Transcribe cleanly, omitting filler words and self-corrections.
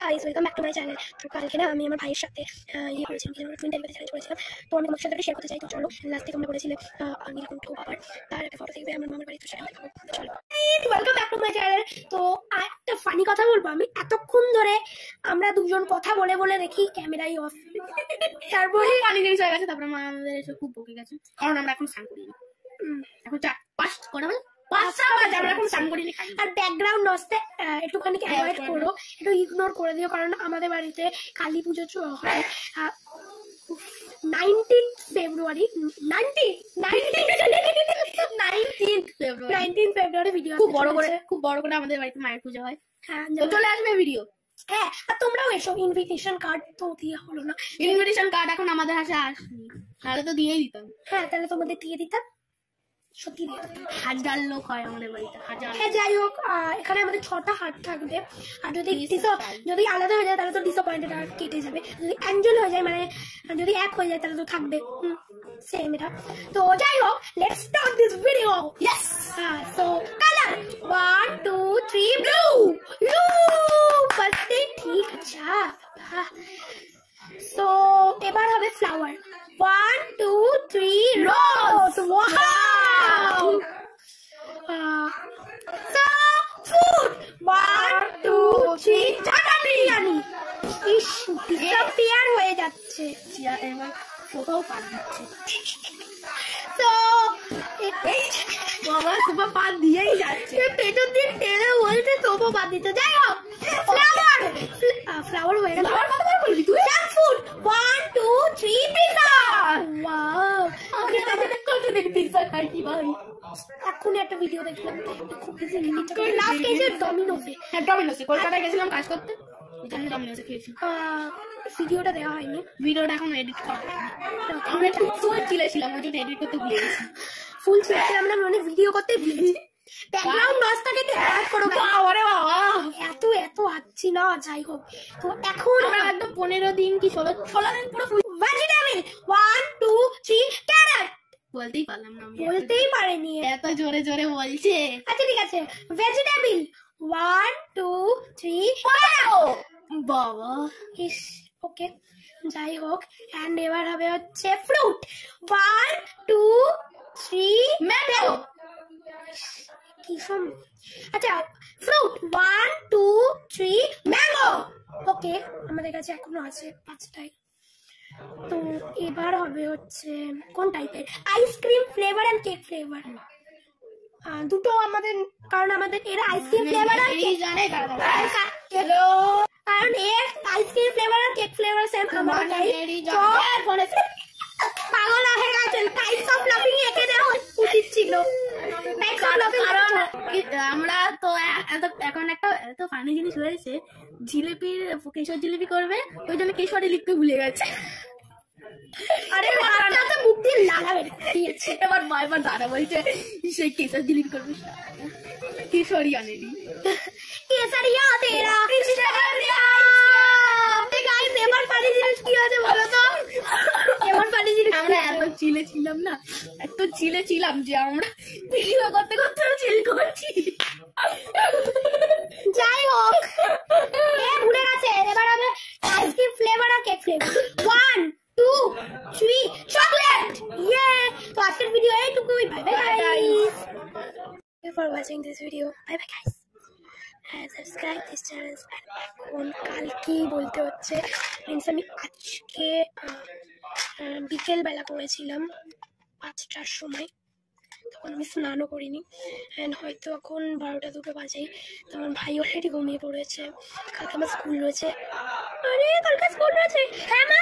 Guys welcome back to my channel. তো কালকে না আমি আমার ভাইয়ের সাথে ইয়ে করেছিলাম, আমরা টুইন টেলিপাথি চ্যালেঞ্জ করেছিলাম। তো আমি তোমার সাথে শেয়ার করতে চাই। তো চলো, লাস্ট থেকে আমরা করেছিলে নীলকণ্ঠ বাবার, তার একটা ফটো দেখবে আমার মামার বাড়িতে, সেটা দেখাবো। চলো, welcome back to my channel. তো একটা ফানি কথা বলবো, আমি এতক্ষণ ধরে আমরা দুজন কথা বলে বলে দেখি ক্যামেরাই অফ, তারপরে ফানি জিনিস হয়ে গেছে। তারপরে মা আমাদের এসে খুব বকে গেছে, কারণ আমরা এখন স্নান করিনি। এখন 4-5 কটা বাজে, 5টা বাজে, আমরা এখন স্নান করিনি। আর ব্যাকগ্রাউন্ড নস্তে একটুখানি অ্যাভয়েড করো, একটু ইগনোর করে দিও, কারণ আমাদের বাড়িতে কালী পুজো হয় 19th ফেব্রুয়ারি, 19th ফেব্রুয়ারি ভিডিও খুব বড় করে আমাদের বাড়িতে মায়ের পুজো হয়। হ্যাঁ, চলে আসবে ভিডিও। হ্যাঁ, আর তোমরাও এসো। ইনভিটেশন কার্ড তো দিয়ে হলো না, ইনভিটেশন কার্ড এখন আমাদের হাতে আসেনি, তাহলে তো দিয়েই দিতাম। হ্যাঁ, তাহলে তোমাদের দিয়ে দিতাম, সত্যি দিয়ে দিতাম। 1000 লোক হয় আমাদের বাড়িতে, 1000। হ্যাঁ, যাই হোক, এখানে আমাদের 6টা হাট থাকবে। আর যদি আলাদা হয়ে যায় তাহলে তো ডিসঅ্যাপয়েন্টেড আর কেটে যাবে। যদি অ্যাঞ্জেল হয়ে যায়, মানে যদি এক হয়ে যায়, তাহলে তো থাকবে সেম এটা। তো যাই হোক, let's start this video. Yes. So colour 1 2 3 blue. First day ঠিক আছে। সো এবার হবে ফ্লাওয়ার 1 2 3 রোজ। ওয়াও। So food 1 2 3 চাটা বিরিয়ানি। ইস, ডিসঅ্যাপিয়ার হয়ে যাচ্ছে। এবার কোথাও পাত দিচ্ছে। তো বাবা সোফা পাত দিয়েই যাচ্ছে, পেটর দিয়ে টেনে বলতে সোফা পাত দিতে। যাই হোক, ফ্লাওয়ার হয়ে গেল। বলবি তুই? Food 1 2 3 pizza. ওয়াও, পিজ্জা খাই কি ভাই। এখন একটা ভিডিও দেখলাম, খুব বেশি লাস্ট এসে ডমিনোসে। হ্যাঁ, ডমিনোসে কলকাতায় গেছিলাম কাজ করতে, ডমিনোসে খেয়েছি। ভিডিওটা দেওয়া হয়নি, ভিডিওটা এখন এডিট করা হয়নি। আমরা একটু ফুল ছিলেছিলাম, ওই জন্য এডিট করতে ভুলে গেছি। ফুল ছিলেছিলাম না, মানে ভিডিও করতে ভুলেছি। ব্যাকগ্রাউন্ড নয়েজটাকে একটু অ্যাড করো। আরে বাবা, এত আচ্ছি না। যাই হোক, তো এখন আমরা একদম 15 দিন কি 16 দিন পুরো ভেজিটেবল 1 2 3 ক্যারট। বলতেই পারলাম না, বলতেই পারেনি, এত জোরে জোরে বলছে। আচ্ছা ঠিক আছে, ভেজিটেবল 1 2 3 বাবা। ইস, ওকে, যাই হোক। এন্ড এবার হবে হচ্ছে ফ্রুট 1 2 3 ম্যাঙ্গো। কি সব, আচ্ছা ফ্রুট 1 2 3 ম্যাঙ্গো। ওকে, আমাদের কাছে এখনো আছে 5টাই। তো এবার হবে হচ্ছে কোন টাইপের, ice cream flavour and cake flavour. দুটো আমাদের, কারণ আমাদের এরা আইসক্রিম ফ্লেভার আর কেক জানে, কারণ এর আইসক্রিম ফ্লেভার আর কেক ফ্লেভার সেম। আমার পাগল হয়ে গেছে, টাইপস অফ লাফিং একে দেওয়া উচিত ছিল। কারণ আমরা তো এখন একটা এত ফানি জিনিস হয়েছে, জিলিপির কেশর জিলিপি করবে, ওই জন্য কেশরি লিখতে ভুলে গেছে। আরে বাচ্চাটা মুখ দিয়ে লাগাবে দিয়েছে। এবার বারবার দাদা বলছে সেই কেশর জিলিপি করবে, কেশরি আনেনি। কেসারিয়া তেরা গাইস, এবার পানি জিনিস কি আছে বলো তো? এবার পানি জিনিস, আমরা এত চিলে ছিলাম না, এত চিলে ছিলাম যে আমরা ভিডিও করতে করতে চিল করছি। যাই হোক, ভুলে গেছে। এবার হবে আইসক্রিম ফ্লেভার আর কেক ফ্লেভার 1 2 3 চকলেট। ইয়ে, তো আজকের ভিডিও এইটুকুই। Bye bye guys, thank you for watching this video. Bye bye guys, subscribe this channel. এখন কালকে বলতে হচ্ছে, মিনস আমি আজকে বিকেলবেলা করেছিলাম 5টার সময়, তখন আমি স্নানও করিনি। অ্যান্ড হয়তো এখন 12টা 2টো বাজে। তো আমার ভাই অলরেডি ঘুমিয়ে পড়েছে, কালকে আমার স্কুল রয়েছে। আরে কালকে স্কুল রয়েছে, হ্যাঁ মা।